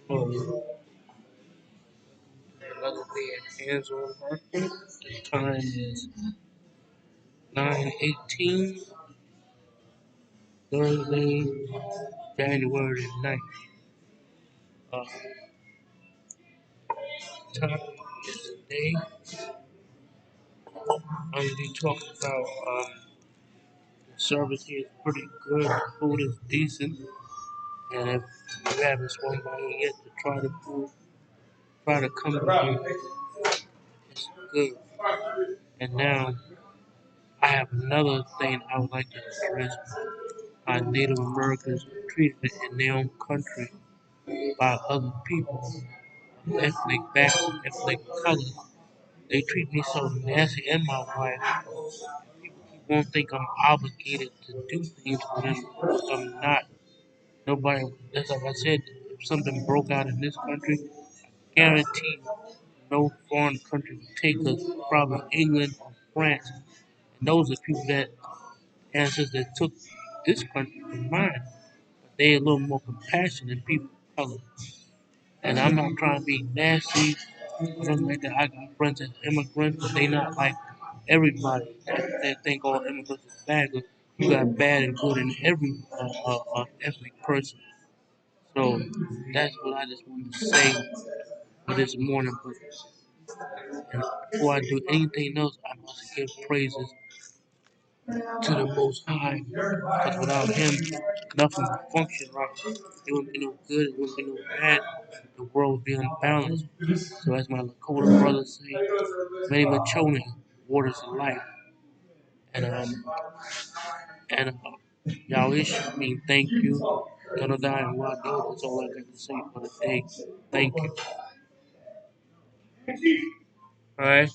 Oh, another day at hands-on Hartford. The time is 9:18, Thursday, January 9th. Uh, topic is today. I'm going to be talking about the service here is pretty good. The food is decent, and if you haven't swung by here yet to try the food, try to come by here. It's good. And now I have another thing I would like to address. How Native Americans are treated in their own country by other people, ethnic background, ethnic color. They treat me so nasty and my wife. People keep on think I'm obligated to do things for them. I'm not. Nobody, that's like I said, if something broke out in this country, guarantee no foreign country would take us, probably England or France. And those are people that ancestors that took this country from mine. But they a little more compassionate than people of color. And I'm not trying to be nasty or something like that. I got friends as immigrants, but they not like everybody that think all immigrants are bad. 'Cause you got bad and good in every ethnic person. So that's what I just wanted to say for this morning. And before I do anything else, I must give praises to the Most High. Because without Him, nothing would function right. It wouldn't be no good, it wouldn't be no bad. The world would be unbalanced. So as my Lakota brothers say, many machoni, waters of life. And y'all issue me, thank you. Gonna die and wild dog. That's all I got to say for the day. Thank you. Alright.